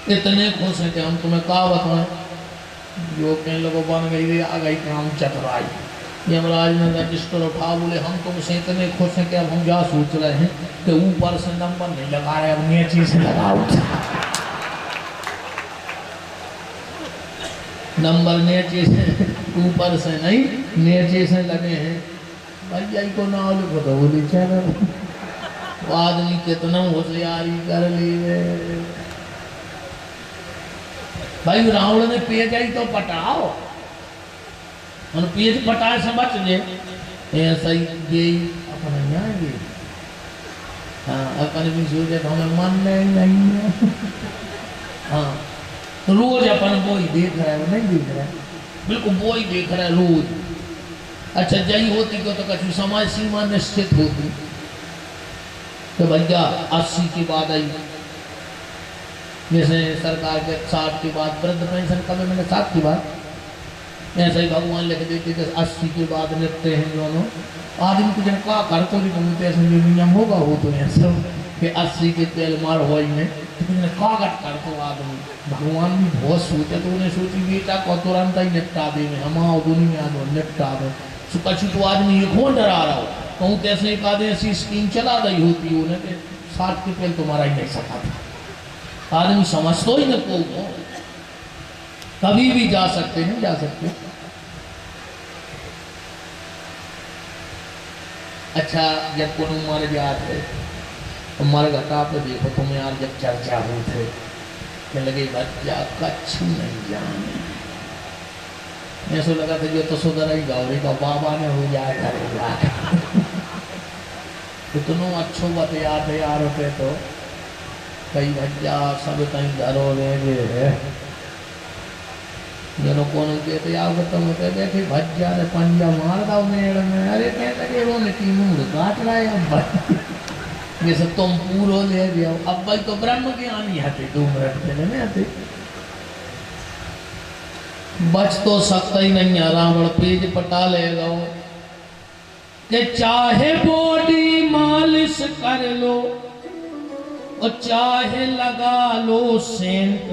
इतने खुश हैं कि हम तुम्हें कहा बताएं, जो कहने लोगों बन गई आ गई काम चतुराई। यमराज ने रजिस्टर उठा, बोले हम तुमसे इतने खुश हैं कि अब हम क्या सोच रहे हैं कि ऊपर से नंबर नहीं लगा रहे, अब नीचे से लगाओ। नंबर नीचे से, ऊपर से नहीं, नीचे से लगे हैं। भैया को ना लिखो तो बोली चलो, आदमी कितना होशियारी कर ली भाई। रावण ने पेज आई तो पटाओ, और पेज पटाए समझ ले, ऐसा ही ये अपना यहाँ ये। हाँ अपन भी सोचे तो हमें मानना ही नहीं है। हाँ तो रोज अपन वो ही देख रहा है, वो नहीं देख रहा है, बिल्कुल वो ही देख रहा है रोज। अच्छा जही होती तो कछु समाज सीमा निश्चित होती तो भैया 80 की बात आई, जैसे सरकार के 60 की बात वृद्ध पेंशन कब मैंने 60 की बात, ऐसा ही भगवान लिख देते कि 80 के बाद लिखते हैं दोनों आदमी को जन का कर तो ऐसे जो नियम होगा वो तो ऐसा कि 80 के तेल मार हो तो कागट कर तो आदमी। भगवान भी बहुत सोचे तो उन्हें सोची बेटा को तुरंत ही निपटा दे, हम आओ दुनिया दो निपटा दो। कछु तो आदमी ये कौन डरा रहा हो, कहूँ कैसे एक आदमी ऐसी स्कीम चला रही होती है उन्हें 60 के तेल तुम्हारा ही नहीं सका था। आदमी समझ तो ही न को कभी भी जा सकते हैं, जा सकते। अच्छा जब को मर जाते तो मर घटा पे देखो तुम यार, जब चर्चा हुई थे कि लगे बच्चा कछु नहीं जाने, ऐसा लगा था जो तो सुधर ही गौरी का बाबा ने हो जाए करेगा। इतनों अच्छो बतियाते यार होते तो कई भज्जा सब कहीं घरों ले जनो कौन कहते आओ तुम होते देखे भज्जा ने पंजा मार दो मेड़ में, अरे कहते लगे वो मिट्टी मूड काट रहा है अब जैसे तुम पूरो ले गया। अब भाई तो ब्रह्म ज्ञानी हटे 2 मिनट पहले में आते, बच तो सकता ही नहीं है। रावण पेज पटा लेगा कि चाहे बॉडी मालिश कर लो और चाहे लगा लो सेंट,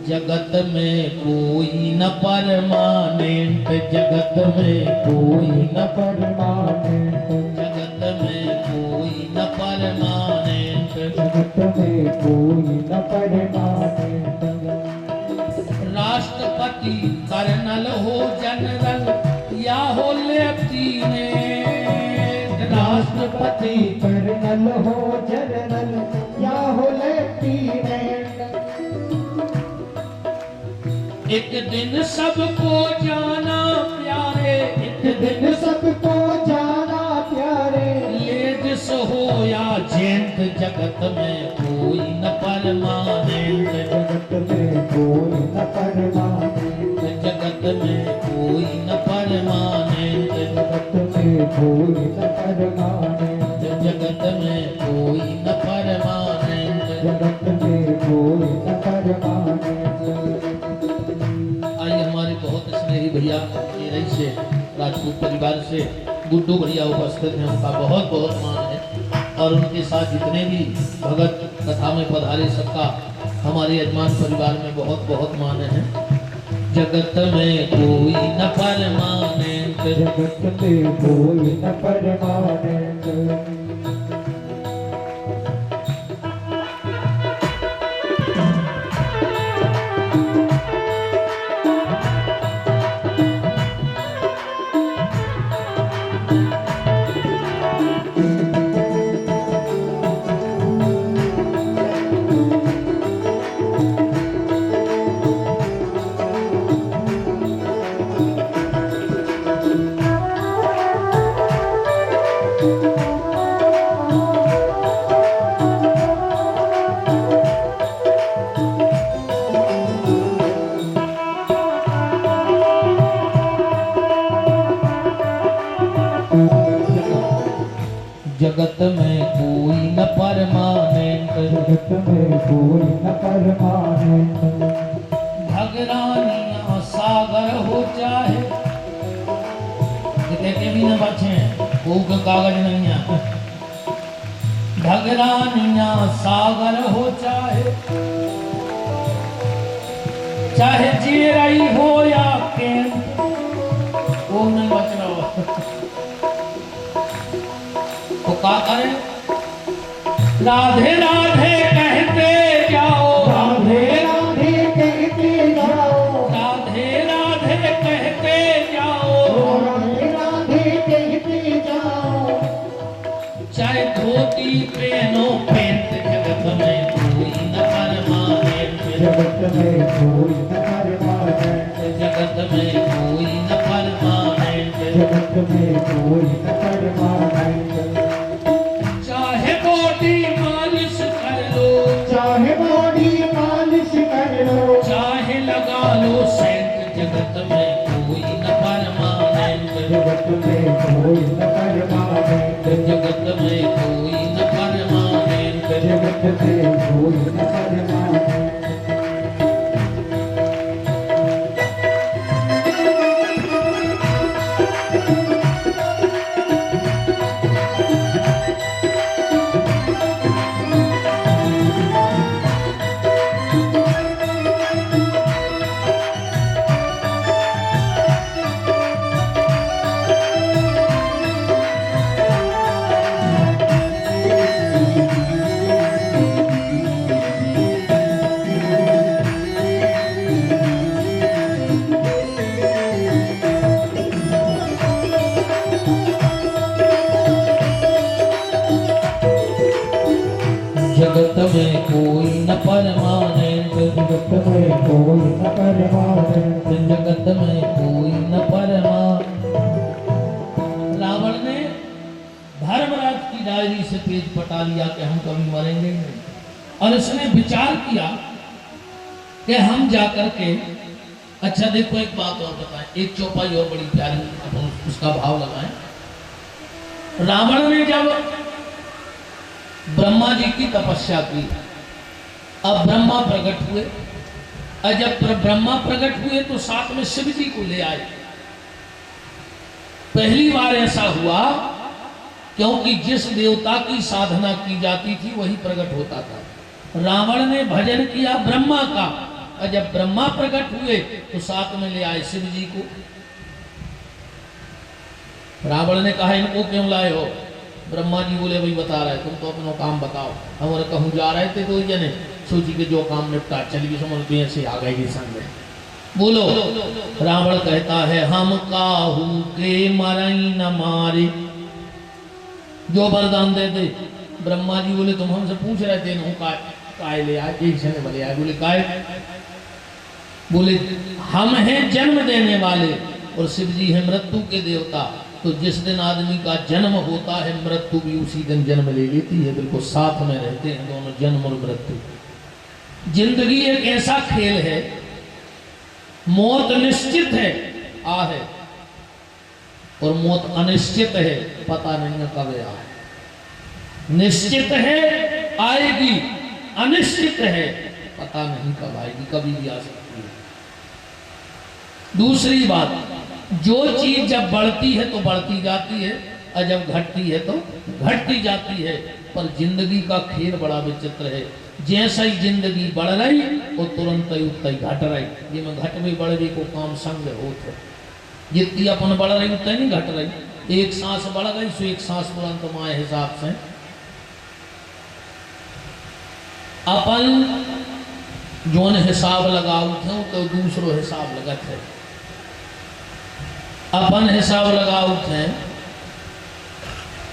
जगत में कोई न परमानेंट, जगत में कोई न परमानेंट, जगत में कोई न परमानेंट, जगत में कोई न परमानेंट। राष्ट्रपति कर्नल हो जनरल या हो लेफ्टिनेंट, राष्ट्रपति कर्नल हो जनरल या हो लेफ्टिनेंट। एक दिन सबको जाना प्यारे, एक दिन सबको जाना प्यारे, लेडीज हो या जेंट, जगत में कोई न परमानेंट, जगत में कोई न परमानेंट, जगत में कोई न परमानेंट, जगत में कोई न परमानेंट, जगत में कोई न परमानेंट, जगत में कोई न परमानेंट। बहुत स्नेही भैया ये रही से राजपूत परिवार से गुड्डू भैया उपस्थित हैं, उनका बहुत बहुत मान है। और उनके साथ जितने भी भगत कथा में पधारे सबका हमारे यजमान परिवार में बहुत बहुत मान है। जगत में कोई न परमानेंट, जगत में कोई न परमानेंट। जगत में कोई न परमानेंट, जगत में कोई न परमानेंट। भगरानिया सागर हो चाहे, कहते भी न बचे कोई का कागज नहीं है। भगरानिया सागर हो चाहे चाहे जीराई हो या केन, वो नहीं बच रहा हो तो क्या करें? राधे राधे कहते जाओ, राधे राधे कहते जाओ, राधे राधे कहते जाओ, राधे राधे कहते जाओ। चाहे धोती पहनो पेंट, जगत में कोई न परमानेंट, जगत में कोई न परमानेंट, जगत में कोई न परमानेंट, जगत में कोई न परमानेंट। चाहे बॉडी मालिश कर लो, चाहे बॉडी मालिश कर लो, चाहे लगा लो सेंट, जगत में कोई न परमानेंट, जगत में कोई न परमानेंट, जगत में कोई न परमानेंट। जगत में कोई न परमानेंट। जगत में कोई न परमानेंट, जगत में कोई न परमानेंट, जगत में कोई न परमानेंट। रावण ने धर्मराज की डायरी से पेज पटा लिया कि हम कभी मरेंगे नहीं, और इसने विचार किया कि हम जाकर के, अच्छा देखो एक बात और बताएं, एक चौपाई और बड़ी प्यारी अपन उसका भाव लगाएं। रावण ने जब ब्रह्मा जी की तपस्या की, अब ब्रह्मा प्रकट हुए, और जब ब्रह्मा प्रकट हुए तो साथ में शिव जी को ले आए। पहली बार ऐसा हुआ क्योंकि जिस देवता की साधना की जाती थी वही प्रकट होता था। रावण ने भजन किया ब्रह्मा का, और जब ब्रह्मा प्रकट हुए तो साथ में ले आए शिव जी को। रावण ने कहा इनको क्यों लाए हो? ब्रह्मा जी बोले भाई बता रहे, तुम तो अपना काम बताओ। हमारे कहूँ जा रहे थे तो जने सोची के जो काम निपटा चलिए, समझ से आ गए संग में। बोलो, रावण कहता है हम काहू के मरई न मारे, जो वरदान दे दे। ब्रह्मा जी बोले तुम हमसे पूछ रहे थे ना काय ले आए, एक जने बोले आए, बोले काय? बोले हम हैं जन्म देने वाले और शिव जी है मृत्यु के देवता। तो जिस दिन आदमी का जन्म होता है मृत्यु भी उसी दिन जन्म ले लेती है, बिल्कुल साथ में रहते हैं दोनों, जन्म और मृत्यु। जिंदगी एक ऐसा खेल है, मौत निश्चित है आ है, और मौत अनिश्चित है, पता नहीं है कब आए। निश्चित है आएगी, अनिश्चित है पता नहीं कब आएगी, कभी भी आ सकती है। दूसरी बात, जो चीज जब बढ़ती है तो बढ़ती जाती है, और जब घटती है तो घटती जाती है। पर जिंदगी का खेल बड़ा विचित्र है, जैसा ही जिंदगी बढ़ रही वो तुरंत ही उतना ही घट रही। जिसमें घट भी बढ़ भी को काम संग होते, जितनी अपन बढ़ रही उतना नहीं घट रही। एक सांस बढ़ गई सो एक सांस तुरंत माए हिसाब से अपन जोन हिसाब लगाऊ थे तो दूसरो हिसाब लगत है। अपन हिसाब लगाऊ थे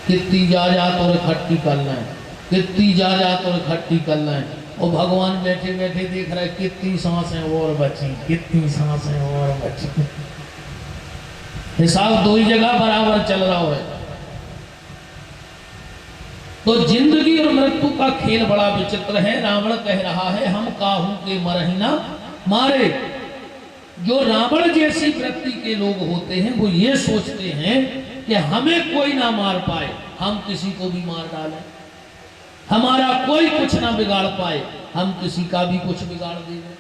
कितनी जायदाद और इकट्ठी करना है, कितनी जायदाद और इकट्ठी करना है, और भगवान बैठे बैठे देख रहे कितनी सांसें और बची, कितनी सांसें और बची। हिसाब दो ही जगह बराबर चल रहा है। तो जिंदगी और मृत्यु का खेल बड़ा विचित्र है। रावण कह रहा है हम काहू के मरही ना मारे। जो रावण जैसी वृत्ति के लोग होते हैं वो ये सोचते हैं कि हमें कोई ना मार पाए, हम किसी को भी मार डालें, हमारा कोई कुछ ना बिगाड़ पाए, हम किसी का भी कुछ बिगाड़ देंगे।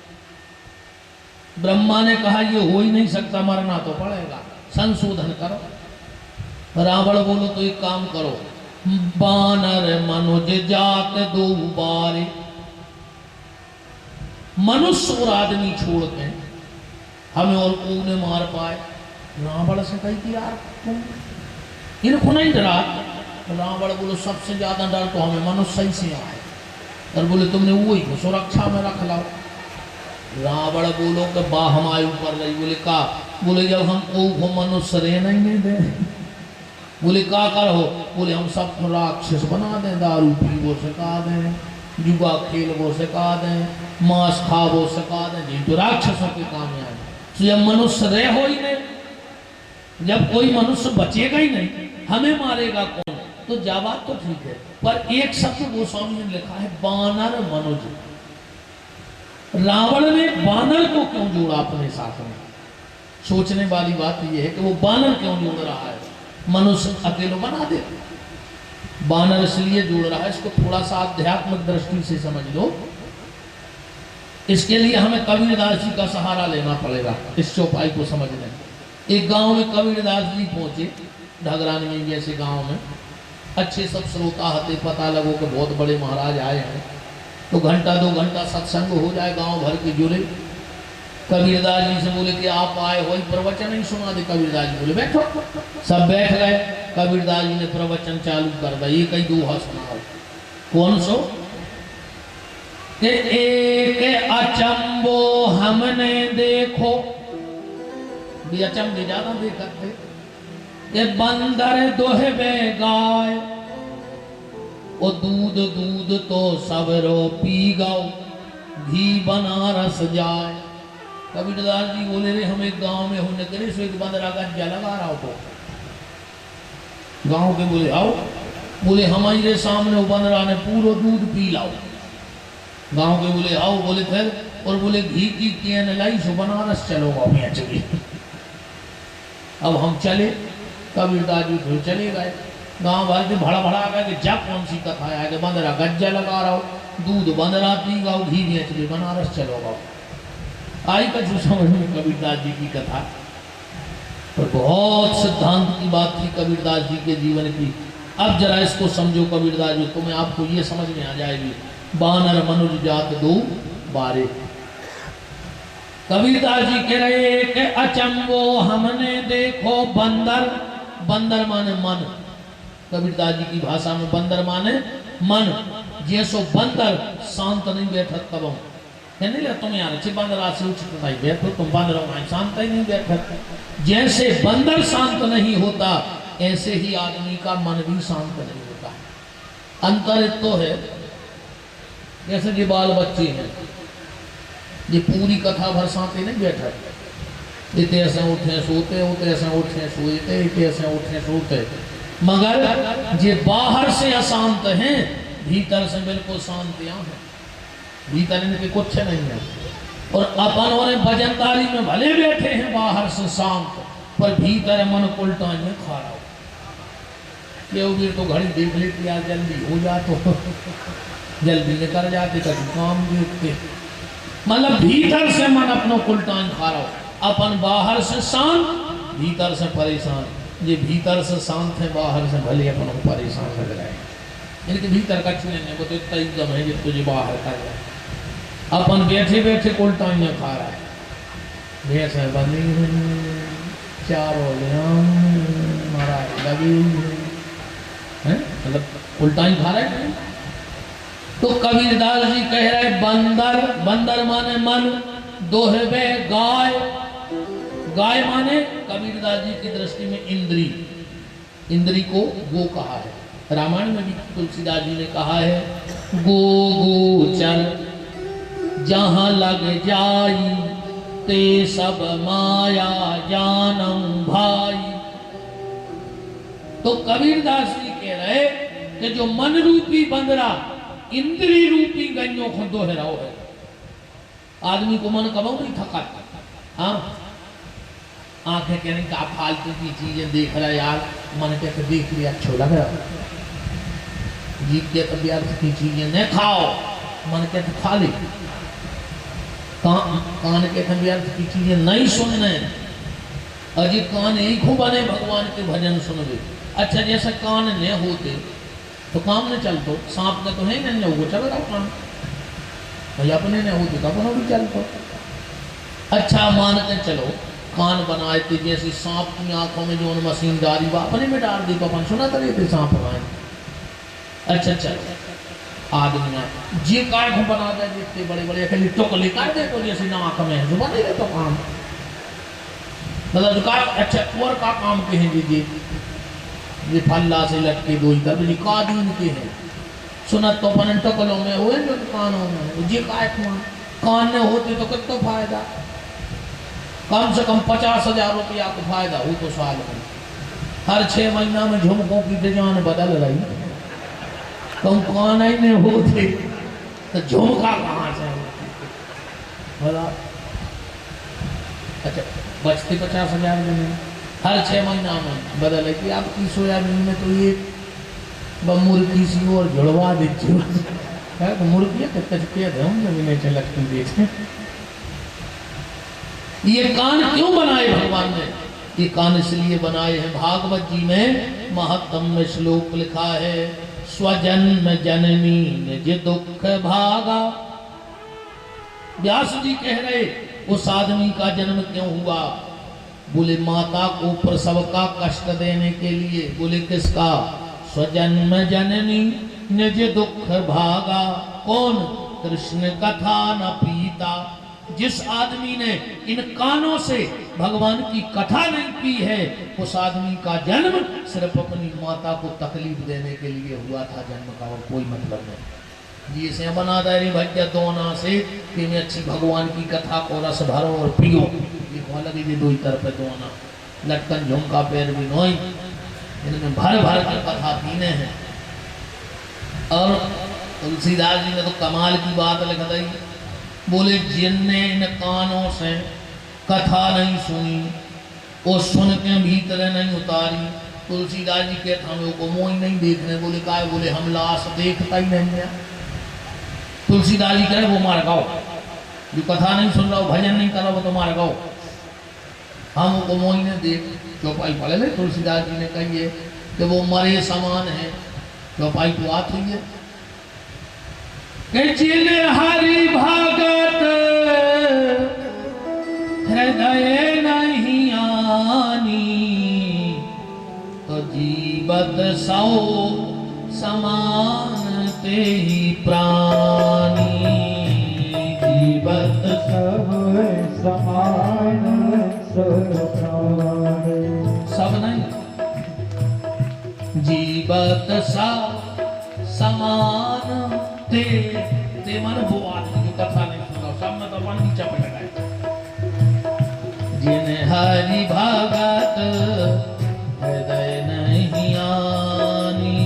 ब्रह्मा ने कहा ये हो ही नहीं सकता, मरना तो पड़ेगा, संशोधन करो। रावण बोलो तो एक काम करो, बानर मनुज जात दो बारे, मनुष्य और आदमी छोड़ के हमें और को ने मार पाए। रावण से कही कि यार तुम इनको नहीं डरा। रावण बोलो सबसे ज्यादा डर तो हमें मनुष्य ही से आए, और बोले तुमने वही को सुरक्षा में रख लाओ। रावण बोलो कि बा हमारे ऊपर रही। बोले का? बोले जब हम को मनुष्य रहना ही नहीं दे। बोले का करो? बोले हम सब राक्षस बना दें, दारू पीवो सिखा दें, जुआ खेलवो सिखा दें, मांस खावो सिखा दें, जी तो राक्षसों के काम में आए। तो जब मनुष्य रह हो ही नहीं, जब कोई मनुष्य बचेगा ही नहीं, हमें मारेगा कौन? तो जावाब तो ठीक है, पर एक शब्द गोस्वामी ने लिखा है बानर मनुज। रावण ने बानर को क्यों जोड़ा अपने साथ में? सोचने वाली बात यह है कि वो बानर क्यों जोड़ रहा है, मनुष्य अकेले बना दे। बानर इसलिए जोड़ रहा है, इसको थोड़ा सा आध्यात्मिक दृष्टि से समझ लो। इसके लिए हमें कबीरदास जी का सहारा लेना पड़ेगा इस चौपाई को समझने। एक गांव में कबीरदास जी पहुंचे, ढगरानी में जैसे गांव में अच्छे सब श्रोता हते, पता लगो कि बहुत बड़े महाराज आए हैं, तो घंटा 2 घंटा सत्संग हो जाए, गांव भर के जुड़े। कबीरदास जी से बोले कि आप आए हो, प्रवचन ही सुना दे। कबीरदास जी बोले बैठो। सब बैठ गए। कबीरदास जी ने प्रवचन चालू कर दिया। ये कई दोहा सुनाओ। कौन सो? कि एक अचंबो हमने देखो, भी अचंबे ज्यादा देखते, ये बंदर दोहबे गाय, ओ दूध दूध तो सबरो पी गाओ, घी बनारस जाए। कबीरदास जी बोले रे हम एक गांव में होने करे सो एक बंदर गज्जा लगा रहा हो। तो गांव के बोले आओ। बोले हमारे सामने वो बंदरा ने पूरा दूध पी लाओ। गांव के बोले आओ। बोले फिर? और बोले घी की केन लाई सो बनारस चलो। चले। अब हम चले, कबीरदास जी फिर चले गए। गांव भर के भड़ा भड़ा गए कि जब कौन सी कथा है कि बंदरा गज्जा लगा रहा हो, दूध बंदरा पी गाओ, घी बेच ले, बनारस चलो गाओ। आई का जो समझ में कबीरदास जी की कथा, पर बहुत सिद्धांत की बात थी कबीरदास जी के जीवन की। अब जरा इसको समझो कबीरदास जी, तुम्हें आपको ये समझ में आ जाएगी। बानर मनुज जात दो बारे। कबीरदास जी कह रहे कि अचंबो हमने देखो बंदर। बंदर माने मन। कबीरदास जी की भाषा में बंदर माने मन। जैसो बंदर शांत नहीं बैठा कब नहीं तुम यार अच्छे बंदर से उचित नहीं बैठो, तुम बंदर शांत ही नहीं बैठा। जैसे बंदर शांत नहीं होता, ऐसे ही आदमी का मन भी शांत नहीं होता। अंतर तो है, जैसे ये बाल बच्चे हैं, ये पूरी कथा भर शांति नहीं बैठा। ये ऐसे उठे सोते, होते ऐसे उठे सोते, ऐसे उठे सोते, मगर ये बाहर से अशांत हैं, भीतर से बिल्कुल शांतियां हैं। भीतर इनके कुछ नहीं है। और अपन और भजनदारी में भले बैठे हैं बाहर से शांत, पर भीतर मन उल्टा में खड़ा हो। ये तो घड़ी देख लेती यार जल्दी हो जा, तो जल्दी निकल जाते, कभी काम देखते। मतलब भीतर से मन अपना उल्टा खड़ा हो, अपन बाहर से शांत, भीतर से परेशान। ये भीतर से शांत है, बाहर से भले अपन को परेशान लग रहा है। इनके भीतर का छूने को तो इतना एकदम है जिसको जो बाहर कर रहा है। अपन बैठे बैठे उल्टाइयाँ खा रहा है। भैंस बनी हुई, चारों महाराज लगी हुई है, मतलब उल्टाई खा रहे हैं। तो कबीरदास जी कह रहे बंदर। बंदर माने मन। दोहबे गाय। गाय माने कबीरदास जी की दृष्टि में इंद्री। इंद्री को गो कहा है। रामायण में भी तुलसीदास जी ने कहा है गो गो चल जहाँ लग जाई, ते सब माया जानम भाई। तो कबीरदास जी कह रहे कि जो मन रूपी बंदरा इंद्री रूपी गन्यों को दोहराओ है। आदमी को मन कब नहीं थका। हाँ, आंखें कहने का फालतू की चीजें देख रहा यार, मन कहते देख लिया अच्छा लग रहा। जीत के व्यर्थ की चीजें न खाओ, मन कहते खा ले। कान के व्यर्थ की चीजें नहीं सुनने, अजी कान ही खूब बने भगवान के भजन सुनवे। अच्छा जैसे कान न होते तो काम न चलतो। सांप का तो है न वो चल रहा काम। भाई अपने ने हो तो अपना भी चल पो। अच्छा मान के चलो कान बनाए थे जैसे सांप की आंखों में जो मशीन डाली वो अपने में डाल दी तो अपन सुना करे थे सांप बनाए। अच्छा चलो आदमी जे काय को बना दे जितने बड़े बड़े अकेले टोकले कर दे तो जैसे नाक में है जो बने तो काम मतलब का अच्छा और का काम के हैं जी ये फल्ला से लटके दो इधर जी का दिन के हैं सुना तो अपन टोकलों में हुए जो कानों में जे काय कान ने होते तो कितना फायदा कम से कम 50,000 रुपया को फायदा हो तो साल में हर 6 महीना में झुमकों की डिजाइन बदल रही तुम कान ही नहीं होते तो झुमका कहाँ से बोला। अच्छा बचते 50,000 में हर 6 महीना में बदल है कि आपकी सोयाबीन में तो ये मुर्गी सी और जुड़वा देती है तो मुर्गी कितने होंगे लगती देखे। ये कान क्यों बनाए भगवान ने? ये कान इसलिए बनाए हैं भागवत जी में महत्तम श्लोक लिखा है स्वजन्म जननी निज दुख भागा। व्यास जी कह रहे उस आदमी का जन्म क्यों हुआ? बोले माता को प्रसव का कष्ट देने के लिए। बोले किसका? स्वजन्म जननी निज दुख भागा। कौन? कृष्ण कथा न पीता। जिस आदमी ने इन कानों से भगवान की कथा नहीं पी है उस आदमी का जन्म सिर्फ अपनी माता को तकलीफ देने के लिए हुआ था। जन्म का और कोई मतलब नहीं। जी से बना दे भज्य दोना से कि मैं अच्छी भगवान की कथा को रस भरो और पियो। ये लगी जी दो ही तरफ दोना लटकन झुमका पैर भी नोई इनमें भर भर की कथा पीने हैं। और तुलसीदास जी ने तो कमाल की बात लिख दी। बोले जिनने इन कानों से कथा नहीं सुनी वो सुन के भीतर नहीं उतारी। तुलसीदास जी के हम लोग को मोह नहीं देखने। बोले का? बोले हम लाश देखता ही नहीं है। तुलसीदास जी कहे वो मार गाओ जो कथा नहीं सुन रहा हो भजन नहीं कर रहा वो तो मार गाओ हम को मोह नहीं देख। चौपाई पढ़े ले तुलसीदास जी ने कही है कि वो मरे समान है। चौपाई तो बात हुई है जिन हरि भगत हृदय नहीं आनी तो जीवत सौ समान ते ही प्राणी। जीवत सब समान सब नहीं जीवत सब समान ते मन वो आदमी जो कथा नहीं सुना सब में तो अपन नीचा पे लगाए। जिन हरि भगत हृदय नहीं आनी।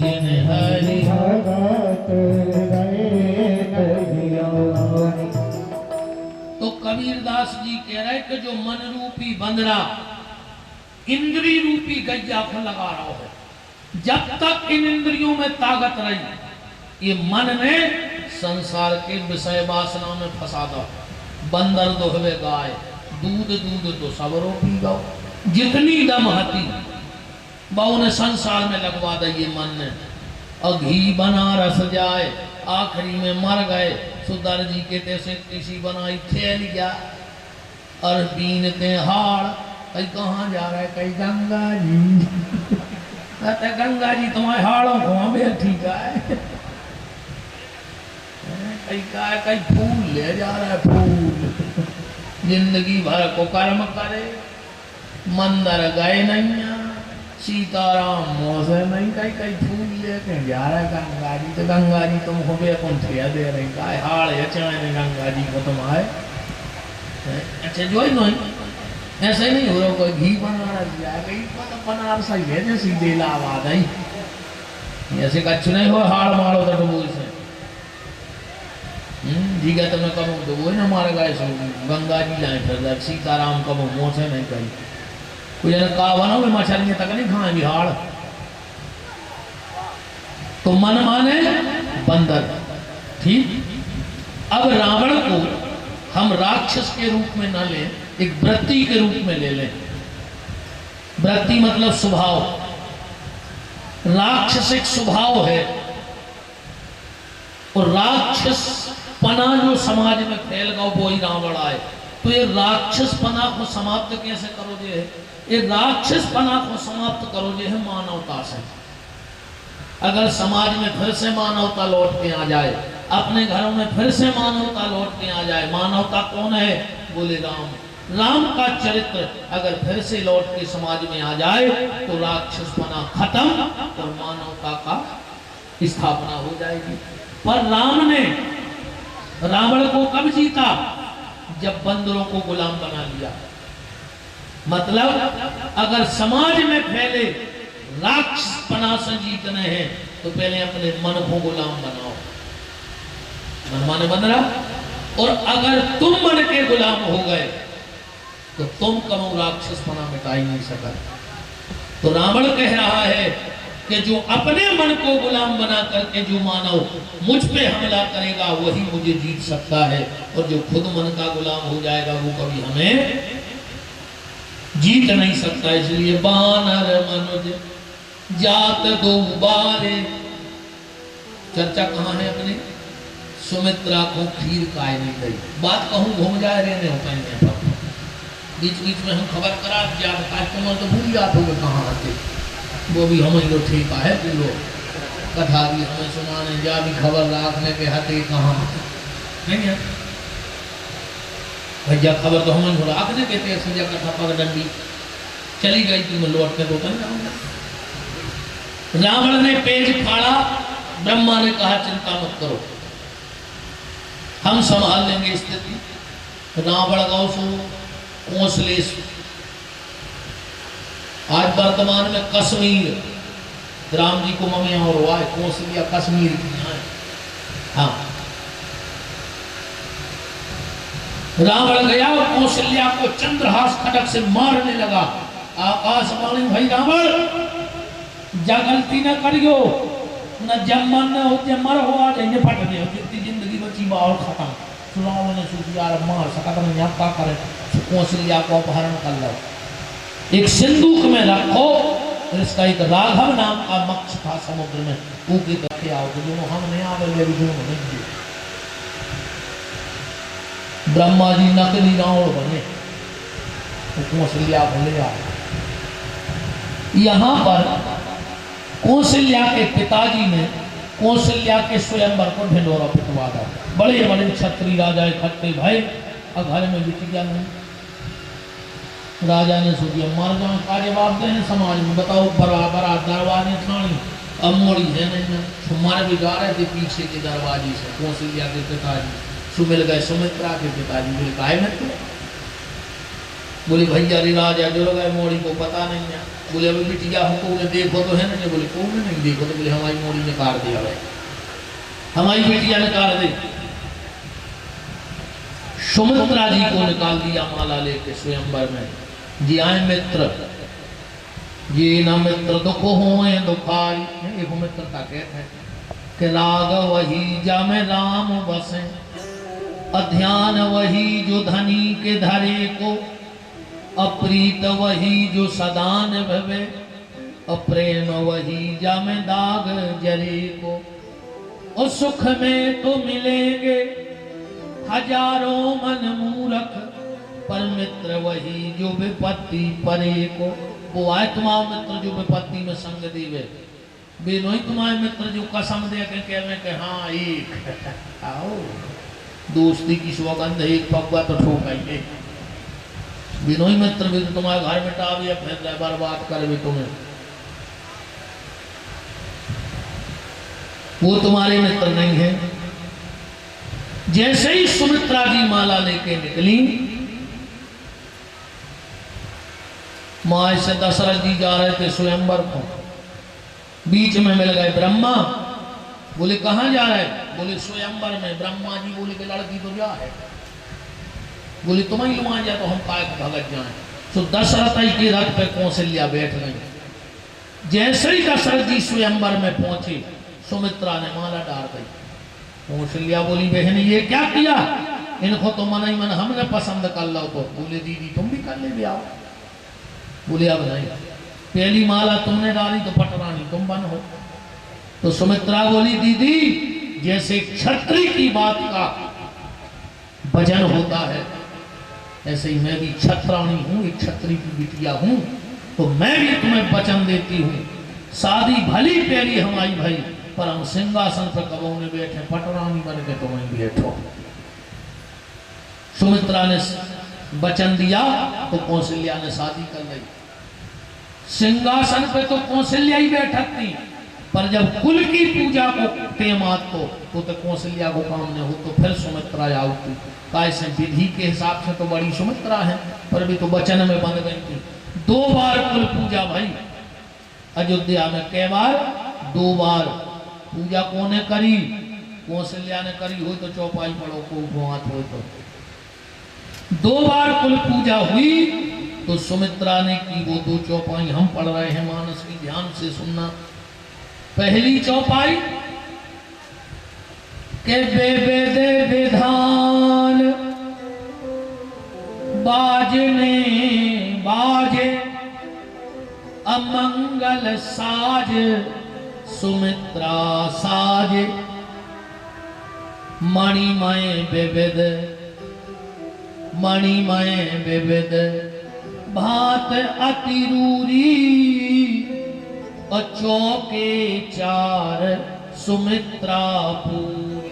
जिन हरि भगत हृदय नहीं आनी। तो कबीरदास जी कह रहे कि जो मन रूपी बंदरा इंद्री रूपी गैया को लगा रहा है जब तक इन इंद्रियों में ताकत रही ये मन ने संसार के विषय वासना में फंसा दो। बंदर दोहवे गाय दूध दूध तो सबरो पी गो। जितनी दम हती बहु ने संसार में लगवा दे ये मन ने। और घी बना रस जाए आखिरी में मर गए। सुधर जी के तैसे किसी बनाई थैल गया और बीन के हाड़ कहीं कहाँ जा रहा है? कहीं गंगा जी। गंगा जी तुम्हारे हाड़ों को बैठी है कई फूल ले जा रहा है फूल। जिंदगी भर को कर्म करे मंदिर गए नहीं सीताराम मोसे नहीं कई फूल लेके जा रहा है गंगा जी। तो गंगा जी तुमको बेकुंठ दे रहे का हाड़ चाहे गंगा जी को तुम आए। अच्छा जो ही नहीं ऐसे नहीं हो रहा कोई घी बनारस जाए बनारस ही है जैसी देला आवाज आई ऐसे कच्छ नहीं हो हाड़ मारो तो डूबो से जी का तुम्हें करो तो वो ना मारे गए सो गंगा जी लाए फिर सीताराम कब मुँह से नहीं कही कोई जन कहा बनो में मछलियाँ तक नहीं खाए बिहाड़। तो मन माने बंदर ठीक। अब रावण को हम राक्षस के रूप में न लें एक वृत्ति के रूप में ले लें। वृत्ति मतलब स्वभाव। राक्षसिक स्वभाव है और राक्षस पना जो समाज में फैल गया वो ही रावण आए। तो ये राक्षस पना को समाप्त कैसे करोगे? ये राक्षस पना को समाप्त करोगे है मानवता से। अगर समाज में फिर से मानवता लौट के आ जाए, अपने घरों में फिर से मानवता लौट के आ जाए। मानवता कौन है? बोले राम। राम का चरित्र अगर फिर से लौट के समाज में आ जाए तो राक्षस पना खत्म और मानवता का स्थापना हो जाएगी। पर राम ने रावण को कब जीता? जब बंदरों को गुलाम बना लिया। मतलब अगर समाज में फैले राक्षस पना से जीतने हैं तो पहले अपने मन को गुलाम बनाओ। मन बन रहा। और अगर तुम मन के गुलाम हो गए तो तुम कभी राक्षस पना मिटा ही नहीं सका। तो रावण कह रहा है कि जो अपने मन को गुलाम बना करके जो मानव मुझ पे हमला करेगा वही मुझे जीत सकता है, और जो खुद मन का गुलाम हो जाएगा वो कभी हमें जीत नहीं सकता। इसलिए बानर मनुज जात दो बारे। चर्चा कहाँ है अपनी? सुमित्रा को खीर खाए नहीं गई। बात कहूँ घूम जाए रहने होता है। बीच बीच में हम खबर करा कस्टमर तो भूल जाते हुए कहाँ आते, वो भी हमें लोग ठीक है कि लोग कथा भी हमें सुनाने जा भी खबर रखने के हते कहाँ नहीं है भैया। खबर तो हमें रखने के थे संजय कथा पग डंडी चली गई थी, मैं लौट के तो कर जाऊंगा। रावण ने पेज फाड़ा, ब्रह्मा ने कहा चिंता मत करो हम संभाल लेंगे स्थिति। रावण गौ सो कोसलेश, आज वर्तमान में कश्मीर राम जी को ममिया और हुआ है, कोसलिया कश्मीर की है। हाँ, रावण गया और कौशल्या को चंद्रहास खड़क से मारने लगा। आकाशवाणी भाई रावण जा गलती न करियो, न जमन न हो मर हो आज निपट गए, जितनी जिंदगी बची बाहर खत्म। रावण ने सोचा यार मार सका तो मैं क्या करे, कौशल्या को अपहरण कर लो, एक सिंदूक में रखो। और इसका एक राघव नाम का मत्स्य था समुद्र में, ऊके रखे आओ तो दोनों हम नहीं आवे ले दोनों नहीं। ब्रह्मा जी नकली रावण बने, कौशल्या को ले आए। यहाँ पर कौशल्या के पिताजी ने कौशल्या के स्वयंवर को ढिंढोरा पिटवा था। बड़े बड़े क्षत्रिय राजा इकट्ठे भय और घर में बिटिया नहीं। राजा ने सोचा मर जाओ का जवाब दें समाज में, बताओ बराबर दरवाजे छाणी अब मोड़ी है नहीं। तुम्हारे भी जा रहे थे पीछे के दरवाजे से कौशल्या के पिताजी सुमिल गए, सुमित्रा के पिताजी बोले काय मित्र, बोले भैया रे राजा जुड़ गए मोड़ी को पता नहीं है। बोले अभी बिटिया हमको बोले देखो तो है ना, बोले कौन नहीं देखो, तो बोले हमारी मोड़ी ने काट दिया भाई, हमारी बिटिया ने काट दी। सुमित्रा जी को निकाल दिया माला लेके स्वयंवर में। जी आए मित्र, ये न मित्र दुख होए दुखाई, एक मित्रता कहते हैं कि राग वही जम राम बसे, अध्यान वही जो धनी के धरे को, अप्रीत वही जो सदान भवे, अप्रेम वही जम दाग जरे को। और सुख में तो मिलेंगे हजारों मन मूरख, पर मित्र वही जो विपत्ति परे को। वो आए तुम्हारा मित्र जो विपत्ति में संग देवे, बेनोई तुम्हारे मित्र जो कसम दे के कहने के हाँ एक आओ दोस्ती की सौगंध एक पगवा तो ठोकाइए। बिनोई मित्र भी तो तुम्हारे घर में टाविया फिर बर्बाद कर भी तुम्हें, वो तुम्हारे मित्र नहीं है। जैसे ही सुमित्रा जी माला लेके निकली, माँ से दशरथ जी जा रहे थे स्वयंवर को, बीच में मिल गए ब्रह्मा। बोले कहाँ जा रहे? बोले स्वयंवर में। ब्रह्मा जी बोले कि लड़की तो जा है, बोले तुम ही वहां जा तो हम काय भगत जाए। तो दशरथ जी के रथ पे कौशल्या बैठ गई। जैसे ही दशरथ जी स्वयंवर में पहुंचे, सुमित्रा ने माला डाल दी। कौशल्या बोली बहन ये क्या किया, इनको तो मन ही मन हमने पसंद कर लो। तो बोले दीदी तुम भी कर ले भी आओ। बोले अब नहीं, पहली माला तुमने डाली तो पटरानी तुम बन हो। तो सुमित्रा बोली दीदी जैसे क्षत्रिय की बात का वजन होता है, ऐसे ही मैं भी क्षत्राणी हूं, एक क्षत्रिय की बिटिया हूं, तो मैं भी तुम्हें वचन देती हूं, शादी भली प्यारी हमारी भाई, पर हम सिंहासन पर कबो ने बैठे, पटरानी बन के तुम बैठो। सुमित्रा ने वचन दिया तो कौशल्या ने शादी कर ली। सिंहासन पे तो कौशल्या ही बैठक थी, पर जब कुल की पूजा को टेमात तो कौशल्या को काम नहीं हो, तो फिर सुमित्रा आउती। कैसे विधि के हिसाब से तो बड़ी सुमित्रा है, पर भी तो वचन में बंध गई थी। 2 बार कुल पूजा भाई अयोध्या में, कै बार? 2 बार पूजा कोने करी? कौशल्या ने करी हो तो चौपाई पढ़ो को बात हो तो 2 बार कुल पूजा हुई तो सुमित्रा ने की वो 2 चौपाई हम पढ़ रहे हैं, मानस की ध्यान से सुनना। पहली चौपाई के बेबे विधान बाजने बाजे अमंगल साज सुमित्रा साज मणिमय विविध मणिमय विविध भात अतिरूरी और चौके 4 सुमित्रा पूरी।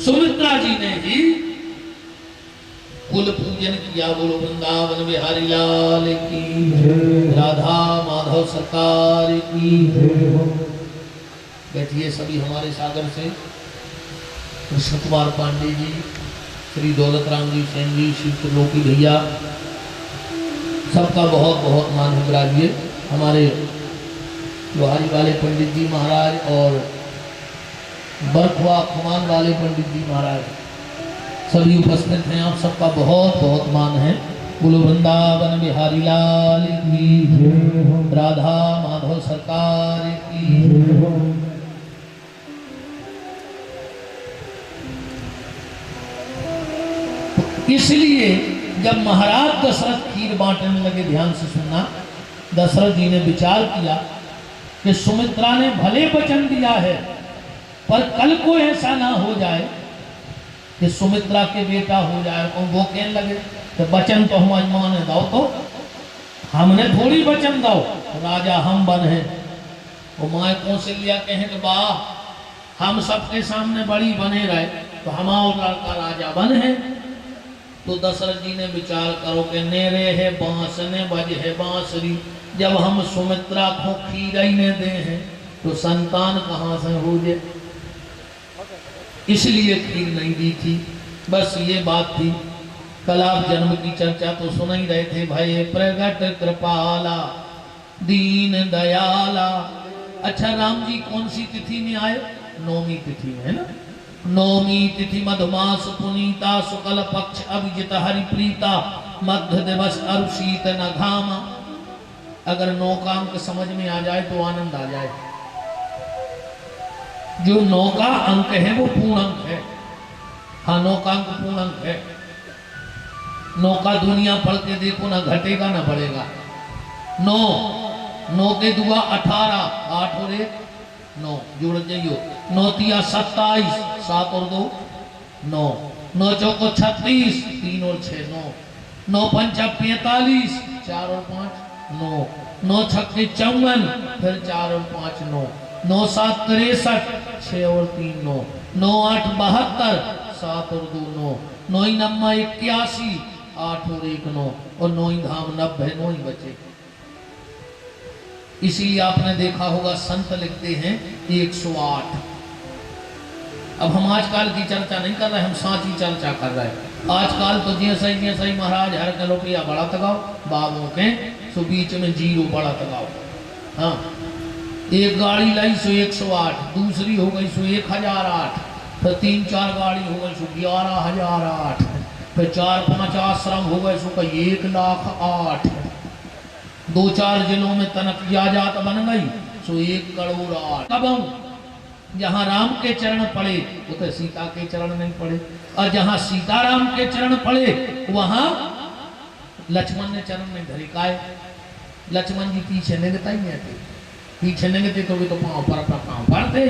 सुमित्रा जी ने ही कुल पूजन किया। बोलो वृंदावन बिहारी लाल की, राधा माधव सरकार की। बैठिए सभी हमारे सागर से, कृष्ण कुमार पांडे जी, श्री दौलत राम जी सेन जी, शिव त्रिलोकी भैया, सबका बहुत बहुत मान विराजिए। हमारे लोहारी वाले पंडित जी महाराज और बरखुआ खुमान वाले पंडित जी महाराज सभी उपस्थित हैं, आप सबका बहुत बहुत मान है। बोलो वृंदावन बिहारी लाल की, राधा माधव सरकार की। इसलिए जब महाराज दशरथ खीर बांटने लगे, ध्यान से सुनना, दशरथ जी ने विचार किया कि सुमित्रा ने भले वचन दिया है, पर कल को ऐसा ना हो जाए कि सुमित्रा के बेटा हो जाए। और वो कहने लगे कि वचन तो हमारी माँ ने दो, तो हमने थोड़ी वचन दो, राजा हम बन है। वो माँ कौशल्या कहे कि वाह, हम सबके सामने बड़ी बने रहे तो हमारा लड़का राजा बन है। तो दशरथ जी ने विचार करो कि नेरे है बांस ने बज है बांसुरी, जब हम सुमित्रा को खीर ही ने दे हैं तो संतान कहाँ से हो जाए, इसलिए खीर नहीं दी थी। बस ये बात थी। कल आप जन्म की चर्चा तो सुन ही रहे थे। भय प्रगट कृपाला दीन दयाला। अच्छा, राम जी कौन सी तिथि में आए? 9वीं तिथि में, है ना। 9वीं तिथि मधुमास पुनीता, शुक्ल पक्ष अभिजित हरिप्रीता, मध्य दिवस अरुषीत न घामा। अगर 9 का अंक समझ में आ जाए तो आनंद आ जाए। जो 9 का अंक है वो पूर्ण अंक है। हाँ, 9 का अंक पूर्ण अंक है। 9 का दुनिया पढ़ के देखो, ना घटेगा ना बढ़ेगा। 9 के दुआ 18, 8 और 1 9, जुड़ जाइयो। 9 तिया 27, 7 और 2 9, 9 चौको 36, 3 और 6 9, 9 पंचा 45, 4 और 5 9, 9 छक्के 54, फिर 4 और 5 9, 9 7 63, 6 और 3 9, 9 8 72, 7 और 2 9, 9 9 81, 8 और 1 9, और 9 धाम 90, 9 ही बचे। इसीलिए आपने देखा होगा संत लिखते हैं 108। अब हम आजकल की चर्चा नहीं कर रहे, हम साची चर्चा कर रहे हैं। आजकल तो जैसे ही महाराज हर के रुपया बड़ा तगाओ, बाबू के सो बीच में 0 बड़ा तगाओ। हाँ, एक गाड़ी लाई सो 108, दूसरी हो गई सो 1008, फिर 3-4 गाड़ी हो गई सो 11,008, फिर 4-5 आश्रम हो गए सो 1,08,000, 2-4 जिलों में तनक जात बन गई सो 1 करोड़ 8। कब जहाँ राम के चरण पड़े उधर सीता के चरण नहीं पड़े, और जहाँ सीताराम के चरण पड़े वहाँ लक्ष्मण ने चरण नहीं धरे। काय लक्ष्मण जी पीछे नहीं बताई थे, पीछे नहीं थे तो भी तो पाँव पर अपना पाँव भरते